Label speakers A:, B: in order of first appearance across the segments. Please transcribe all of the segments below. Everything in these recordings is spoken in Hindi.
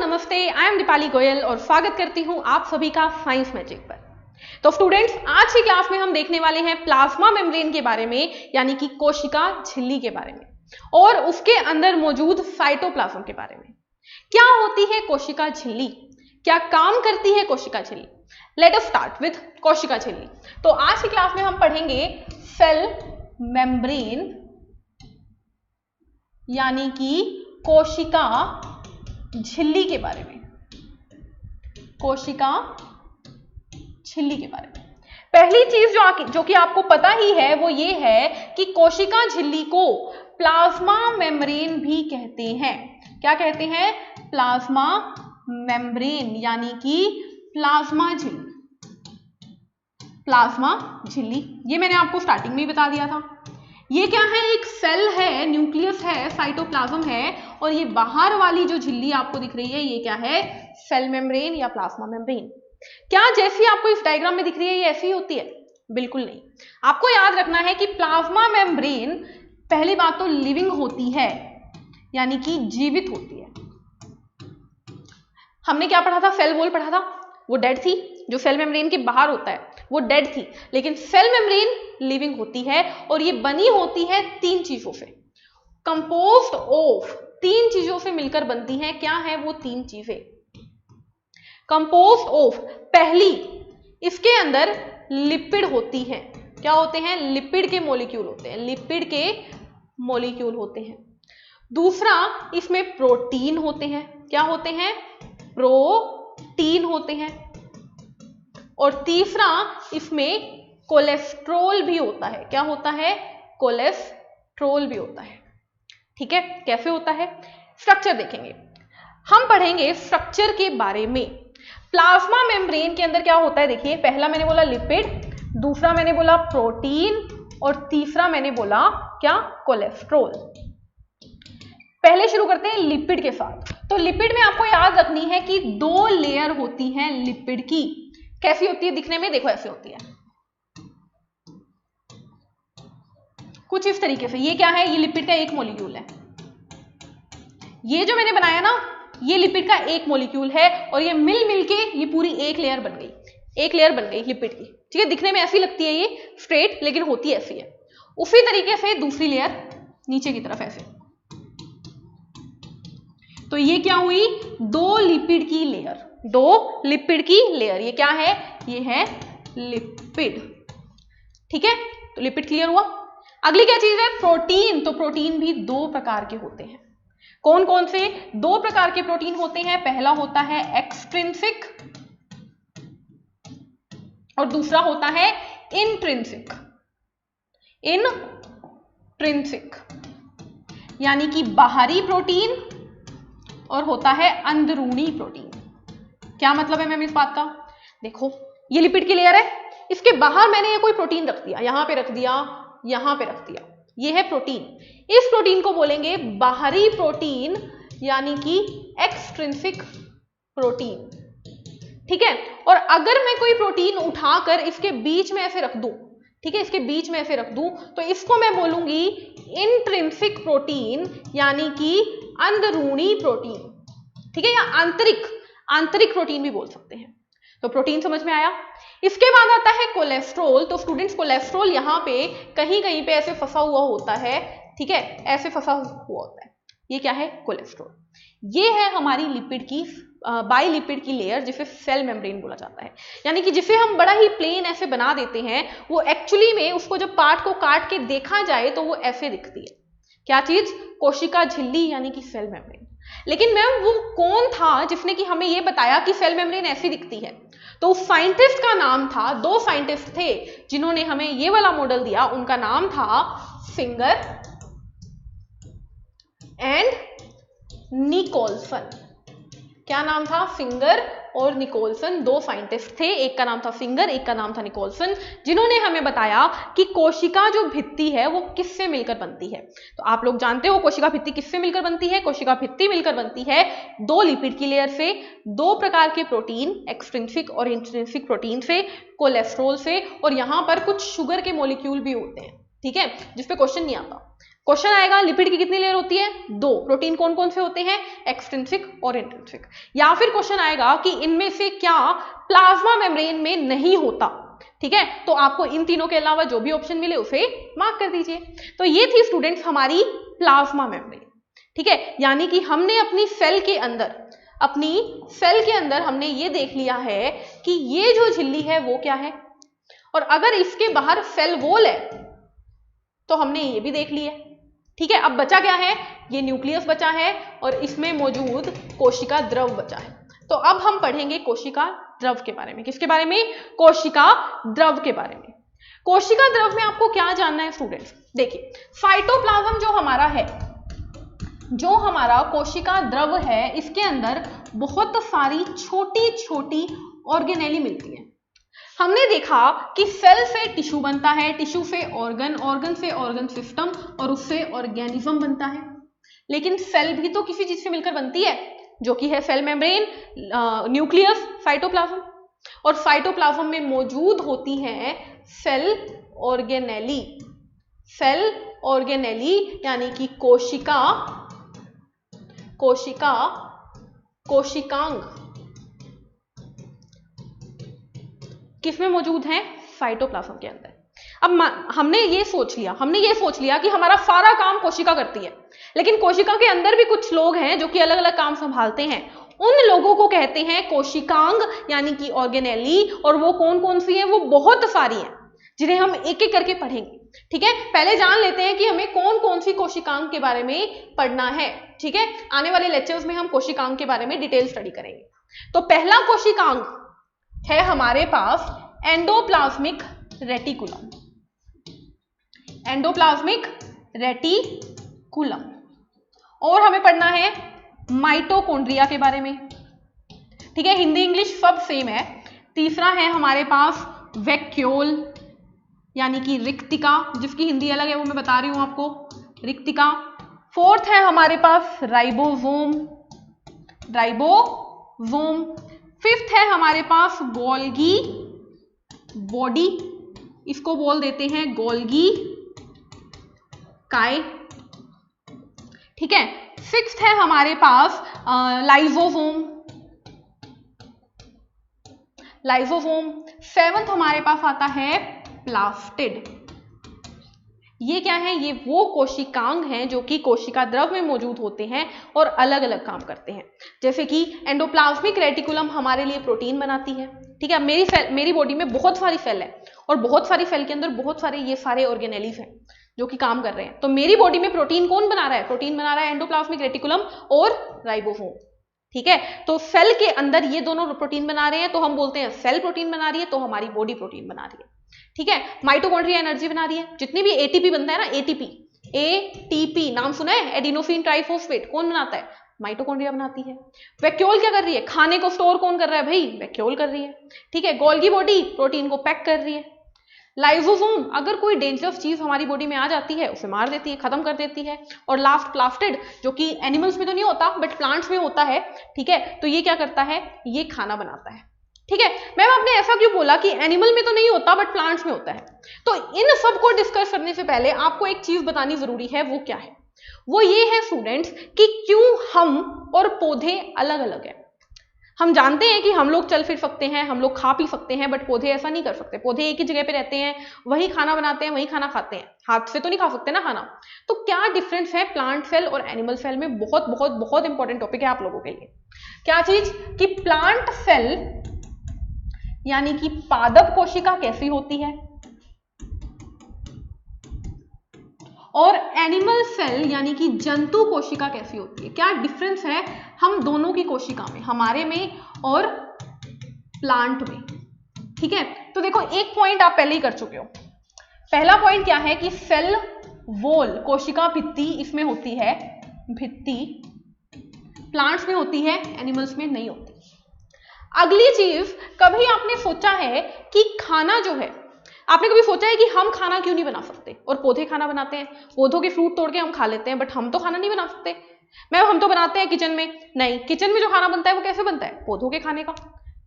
A: नमस्ते, आई एम दीपाली गोयल और स्वागत करती हूं आप सभी का साइंस मैजिक पर। तो स्टूडेंट्स, आज की क्लास में हम देखने वाले हैं प्लाज्मा मेम्ब्रेन के बारे में, यानी कि कोशिका झिल्ली के बारे में और उसके अंदर मौजूद साइटोप्लाज्म के बारे में। क्या होती है कोशिका झिल्ली, क्या काम करती है कोशिका झिल्ली। लेट अस स्टार्ट विद कोशिका झिल्ली। तो आज की क्लास में हम पढ़ेंगे सेल मेम्ब्रेन यानी कि कोशिका झिल्ली के बारे में, कोशिका झिल्ली के बारे में। पहली चीज जो कि आपको पता ही है वो ये है कि कोशिका झिल्ली को प्लाज्मा मेम्ब्रेन भी कहते हैं। क्या कहते हैं? प्लाज्मा मेम्ब्रेन यानी कि प्लाज्मा झिल्ली। प्लाज्मा झिल्ली ये मैंने आपको स्टार्टिंग में ही बता दिया था। ये क्या है? एक सेल है, न्यूक्लियस है, साइटोप्लाज्म है, और ये बाहर वाली जो झिल्ली आपको दिख रही है ये क्या है? सेल मेम्ब्रेन या प्लाज्मा मेम्ब्रेन। क्या जैसी आपको इस डायग्राम में दिख रही है ये ऐसी होती है? बिल्कुल नहीं। आपको याद रखना है कि प्लाज्मा मेम्ब्रेन पहली बात तो लिविंग होती है, यानी कि जीवित होती है। हमने क्या पढ़ा था? सेल वॉल पढ़ा था, वो डेड थी। जो सेल मेम्ब्रेन के बाहर होता है वो डेड थी, लेकिन सेल मेम्ब्रेन लिविंग होती है और ये बनी होती है तीन चीजों से, कंपोज्ड ऑफ, तीन चीजों से मिलकर बनती है। क्या है वो तीन चीजें? कंपोज्ड ऑफ, पहली इसके अंदर लिपिड होती है। क्या होते हैं? लिपिड के मॉलिक्यूल होते हैं, लिपिड के मॉलिक्यूल होते हैं। दूसरा, इसमें प्रोटीन होते हैं। क्या होते हैं? प्रोटीन होते हैं। और तीसरा, इसमें कोलेस्ट्रॉल भी होता है। क्या होता है? कोलेस्ट्रॉल भी होता है। ठीक है, कैसे होता है? स्ट्रक्चर देखेंगे, हम पढ़ेंगे स्ट्रक्चर के बारे में। प्लाज्मा मेम्ब्रेन के अंदर क्या होता है देखिए, पहला मैंने बोला लिपिड, दूसरा मैंने बोला प्रोटीन, और तीसरा मैंने बोला क्या? कोलेस्ट्रॉल। पहले शुरू करते हैं लिपिड के साथ। तो लिपिड में आपको याद रखनी है कि दो लेयर होती हैं लिपिड की। कैसी होती है दिखने में? देखो ऐसे होती है, कुछ इस तरीके से। ये क्या है? ये लिपिड का एक मॉलिक्यूल है। ये जो मैंने बनाया ना, ये लिपिड का एक मॉलिक्यूल है, और ये मिल के ये पूरी एक लेयर बन गई, एक लेयर बन गई लिपिड की। ठीक है, दिखने में ऐसी लगती है ये स्ट्रेट, लेकिन होती ऐसी है। उसी तरीके से दूसरी लेयर नीचे की तरफ ऐसे। तो ये क्या हुई? दो लिपिड की लेयर, दो लिपिड की लेयर। ये क्या है? ये है लिपिड। ठीक है, तो लिपिड क्लियर हुआ। अगली क्या चीज है? प्रोटीन। तो प्रोटीन भी दो प्रकार के होते हैं। कौन कौन से? दो प्रकार के प्रोटीन होते हैं। पहला होता है एक्सट्रिंसिक और दूसरा होता है इंट्रिंसिक। इंट्रिंसिक यानी कि बाहरी प्रोटीन, और होता है अंदरूनी प्रोटीन। क्या मतलब है मैम इस बात का? देखो, ये लिपिड की लेयर है, इसके बाहर मैंने ये कोई प्रोटीन रख दिया, यहां पे रख दिया, यहां पे रख दिया, ये है प्रोटीन। इस प्रोटीन को बोलेंगे बाहरी प्रोटीन, यानी कि एक्सट्रिंसिक प्रोटीन। ठीक है, और अगर मैं कोई प्रोटीन उठाकर इसके बीच में ऐसे रख दूं, ठीक है, इसके बीच में ऐसे रख दूं, तो इसको मैं बोलूंगी इंट्रिंसिक प्रोटीन, यानी कि अंदरूनी प्रोटीन। ठीक है, या आंतरिक प्रोटीन भी बोल सकते हैं। तो प्रोटीन समझ में आया। इसके बाद आता है कोलेस्ट्रॉल। तो स्टूडेंट्स, कोलेस्ट्रॉल यहां पे कहीं कहीं पे ऐसे फंसा हुआ होता है। ठीक है, ऐसे फंसा हुआ होता है। ये क्या है? कोलेस्ट्रॉल। ये है हमारी लिपिड की बाइलिपिड की लेयर, जिसे सेल मेम्ब्रेन बोला जाता है। यानी कि जिसे हम बड़ा ही प्लेन ऐसे बना देते हैं, वो एक्चुअली में उसको जब पार्ट को काट के देखा जाए तो वो ऐसे दिखती है। क्या चीज? कोशिका झिल्ली यानी कि सेल मेम्ब्रेन। लेकिन मैम वो कौन था जिसने कि हमें ये बताया कि सेल मेम्ब्रेन ऐसी दिखती है? तो उस साइंटिस्ट का नाम था, दो साइंटिस्ट थे जिन्होंने हमें ये वाला मॉडल दिया। उनका नाम था फिंगर एंड निकोलसन। क्या नाम था? फिंगर और निकोलसन, दो साइंटिस्ट थे। एक का नाम था फिंगर, एक का नाम था निकोलसन, जिन्होंने हमें बताया कि कोशिका जो भित्ति है वो किससे मिलकर बनती है। तो आप लोग जानते हो कोशिका भित्ति किससे मिलकर बनती है? कोशिका भित्ति मिलकर बनती है दो लिपिड की लेयर से, दो प्रकार के प्रोटीन, एक्सट्रिंसिक और इंट्रिंसिक प्रोटीन से, कोलेस्ट्रॉल से, और यहां पर कुछ शुगर के मॉलिक्यूल भी होते हैं। ठीक है, जिसपे क्वेश्चन नहीं आता। क्वेश्चन आएगा लिपिड की कितनी लेयर होती है? 2। प्रोटीन कौन कौन से होते हैं? एक्सट्रिंसिक और इंट्रिंसिक। या फिर क्वेश्चन आएगा कि इनमें से क्या प्लाज्मा मेम्ब्रेन में नहीं होता, ठीक है, तो आपको इन तीनों के अलावा जो भी ऑप्शन मिले उसे मार्क कर दीजिए। तो ये थी स्टूडेंट्स हमारी प्लाज्मा मेम्ब्रेन, ठीक है, यानी कि हमने अपनी सेल के अंदर हमने ये देख लिया है कि ये जो झिल्ली है वो क्या है, और अगर इसके बाहर सेल वॉल है तो हमने ये भी देख लिया, ठीक है। अब बचा क्या है? ये न्यूक्लियस बचा है और इसमें मौजूद कोशिका द्रव बचा है। तो अब हम पढ़ेंगे कोशिका द्रव के बारे में। किसके बारे में? कोशिका द्रव के बारे में। कोशिका द्रव में आपको क्या जानना है स्टूडेंट्स? देखिए, साइटोप्लाज्म जो हमारा है, जो हमारा कोशिका द्रव है, इसके अंदर बहुत सारी छोटी छोटी ऑर्गेनेली मिलती है। हमने देखा कि सेल से टिश्यू बनता है, टिश्यू से ऑर्गन, ऑर्गन से ऑर्गन सिस्टम और उससे ऑर्गेनिज्म बनता है। लेकिन सेल भी तो किसी चीज से मिलकर बनती है, जो कि है सेल मेम्ब्रेन, न्यूक्लियस, साइटोप्लाज्म। और साइटोप्लाज्म में मौजूद होती हैं सेल ऑर्गेनेली। सेल ऑर्गेनेली यानी कि कोशिकांग किसमें मौजूद है? साइटोप्लाज्म के अंदर। अब हमने ये सोच लिया कि हमारा सारा काम कोशिका करती है, लेकिन कोशिका के अंदर भी कुछ लोग हैं जो कि अलग अलग काम संभालते हैं। उन लोगों को कहते हैं कोशिकांग यानी कि ऑर्गेनेली। और वो कौन कौन सी है? वो बहुत सारी हैं, जिन्हें हम एक एक करके पढ़ेंगे, ठीक है। पहले जान लेते हैं कि हमें कौन कौन सी कोशिकांग के बारे में पढ़ना है, ठीक है। आने वाले लेक्चर्स में हम कोशिकांग के बारे में डिटेल स्टडी करेंगे। तो पहला कोशिकांग है हमारे पास एंडोप्लाज्मिक रेटिकुलम। Endoplasmic reticulum. और हमें पढ़ना है माइटोकॉन्ड्रिया के बारे में, ठीक है। हिंदी इंग्लिश सब सेम है। तीसरा है हमारे पास वैक्यूल यानी कि रिक्तिका, जिसकी हिंदी अलग है वो मैं बता रही हूं आपको, रिक्तिका। फोर्थ है हमारे पास राइबोसोम। फिफ्थ है हमारे पास गोल्गी बॉडी, इसको बोल देते हैं गोल्गी काय, ठीक है। सिक्स्थ है हमारे पास लाइसोसोम। सेवंथ हमारे पास आता है प्लास्टिड। ये क्या है? ये वो कोशिकांग हैं जो कि कोशिका द्रव में मौजूद होते हैं और अलग अलग काम करते हैं। जैसे कि एंडोप्लाज्मिक रेटिकुलम हमारे लिए प्रोटीन बनाती है, ठीक है। मेरी बॉडी में बहुत सारी सेल है और बहुत सारी सेल के अंदर बहुत सारे ये सारे ऑर्गेनेलीज हैं जो कि काम कर रहे हैं। तो मेरी बॉडी में प्रोटीन कौन बना रहा है? प्रोटीन बना रहा है एंडोप्लाज्मिक रेटिकुलम और राइबोसोम, ठीक है। तो सेल के अंदर ये दोनों प्रोटीन बना रहे हैं, तो हम बोलते हैं सेल प्रोटीन बना रही है, तो हमारी बॉडी प्रोटीन बना रही है, ठीक है। माइटोकॉन्ड्रिया एनर्जी बना रही है। जितनी भी एटीपी बनता है ना, एटीपी नाम सुना है? एडिनोसिन ट्राइफॉस्फेट कौन बनाता है? माइटोकॉन्ड्रिया बनाती है। वैक्यूल क्या कर रही है? खाने को स्टोर कौन कर रहा है भाई? वैक्यूल कर रही है, ठीक है। गोल्गी बॉडी प्रोटीन को पैक कर रही है। लाइसोसोम अगर कोई डेंजरस चीज हमारी बॉडी में आ जाती है उसे मार देती है, खत्म कर देती है। और लास्ट प्लास्टिड, जो कि एनिमल्स में तो नहीं होता बट प्लांट्स में होता है, ठीक है। तो ये क्या करता है? ये खाना बनाता है, ठीक है। मैम आपने ऐसा क्यों बोला कि एनिमल में तो नहीं होता बट प्लांट्स में होता है? तो इन सब को डिस्कस करने से पहले आपको एक चीज बतानी जरूरी है। वो क्या है? वो ये है स्टूडेंट्स कि क्यों हम और पौधे अलग अलग हैं। हम जानते हैं कि हम लोग चल फिर सकते हैं, हम लोग खा पी सकते हैं, बट पौधे ऐसा नहीं कर सकते। पौधे एक ही जगह पे रहते हैं, वही खाना बनाते हैं, वही खाना खाते हैं, हाथ से तो नहीं खा सकते ना खाना। तो क्या डिफरेंस है प्लांट सेल और एनिमल सेल में? बहुत बहुत बहुत इंपॉर्टेंट टॉपिक है आप लोगों के लिए। क्या चीज? कि प्लांट सेल यानी कि पादप कोशिका कैसी होती है और एनिमल सेल यानी कि जंतु कोशिका कैसी होती है। क्या डिफरेंस है हम दोनों की कोशिका में, हमारे में और प्लांट में, ठीक है। तो देखो, एक पॉइंट आप पहले ही कर चुके हो। पहला पॉइंट क्या है कि सेल वॉल, कोशिका भित्ति, इसमें होती है भित्ति, प्लांट्स में होती है, एनिमल्स में नहीं होती। अगली चीज, कभी आपने सोचा है कि खाना जो है, आपने कभी सोचा है कि हम खाना क्यों नहीं बना सकते और पौधे खाना बनाते हैं? पौधों के फ्रूट तोड़ के हम खा लेते हैं, बट हम तो खाना नहीं बना सकते। मैम हम तो बनाते हैं किचन में। नहीं, किचन में जो खाना बनता है वो कैसे बनता है? पौधों के खाने का,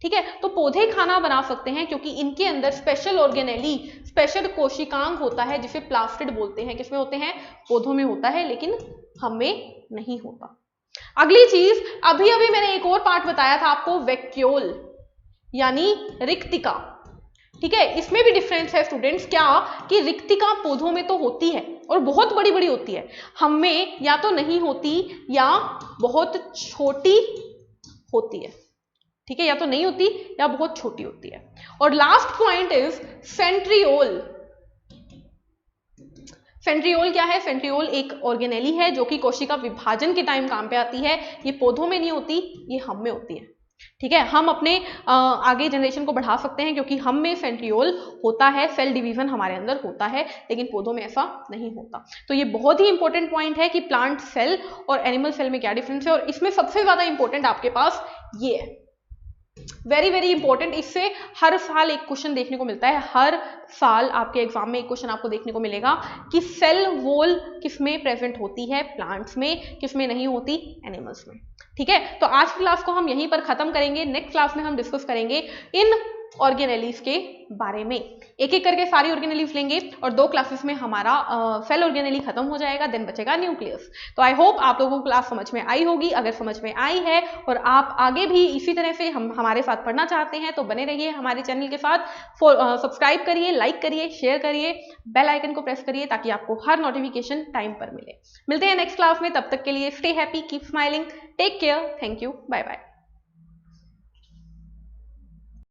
A: ठीक है, तो पौधे खाना बना सकते हैं क्योंकि इनके अंदर स्पेशल ऑर्गेनेली, स्पेशल कोशिकांग होता है जिसे प्लास्टिड बोलते हैं। किसमें होते हैं? पौधों में होता है, लेकिन हमें नहीं होता। अगली चीज, अभी अभी मैंने एक और पार्ट बताया था आपको, वैक्यूल यानी रिक्तिका। ठीक है, इसमें भी डिफरेंस है स्टूडेंट्स, क्या कि रिक्तिका पौधों में तो होती है और बहुत बड़ी बड़ी होती है, हमें या तो नहीं होती या बहुत छोटी होती है। ठीक है, या तो नहीं होती या बहुत छोटी होती है। और last point is centriole. Centriole क्या है? सेंट्रियोल एक ऑर्गेनेली है जो कि कोशिका विभाजन के टाइम काम पे आती है। ये पौधों में नहीं होती, ये हम में होती है। ठीक है, हम अपने आगे जनरेशन को बढ़ा सकते हैं क्योंकि हम में सेंट्रियोल होता है, सेल डिवीजन हमारे अंदर होता है, लेकिन पौधों में ऐसा नहीं होता। तो ये बहुत ही इंपॉर्टेंट पॉइंट है कि प्लांट सेल और एनिमल सेल में क्या डिफरेंस है। और इसमें सबसे ज्यादा इंपॉर्टेंट आपके पास ये है, वेरी वेरी इंपॉर्टेंट। इससे हर साल एक क्वेश्चन देखने को मिलता है, हर साल आपके एग्जाम में एक क्वेश्चन आपको देखने को मिलेगा कि सेल वॉल किसमें प्रेजेंट होती है, प्लांट्स में, किसमें नहीं होती, एनिमल्स में। ठीक है, तो आज की क्लास को हम यहीं पर खत्म करेंगे। नेक्स्ट क्लास में हम डिस्कस करेंगे इन ऑर्गेनेलीज के बारे में, एक एक करके सारी ऑर्गेनेलीज लेंगे और 2 क्लासेस में हमारा सेल ऑर्गेनेली खत्म हो जाएगा, देन बचेगा न्यूक्लियस। तो आई होप आप लोगों को क्लास समझ में आई होगी। अगर समझ में आई है और आप आगे भी इसी तरह से हमारे साथ पढ़ना चाहते हैं तो बने रहिए हमारे चैनल के साथ। सब्सक्राइब करिए, लाइक करिए, शेयर करिए, बेल आइकन को प्रेस करिए ताकि आपको हर नोटिफिकेशन टाइम पर मिले। मिलते हैं नेक्स्ट क्लास में, तब तक के लिए stay happy, keep smiling, take care, thank you, bye bye.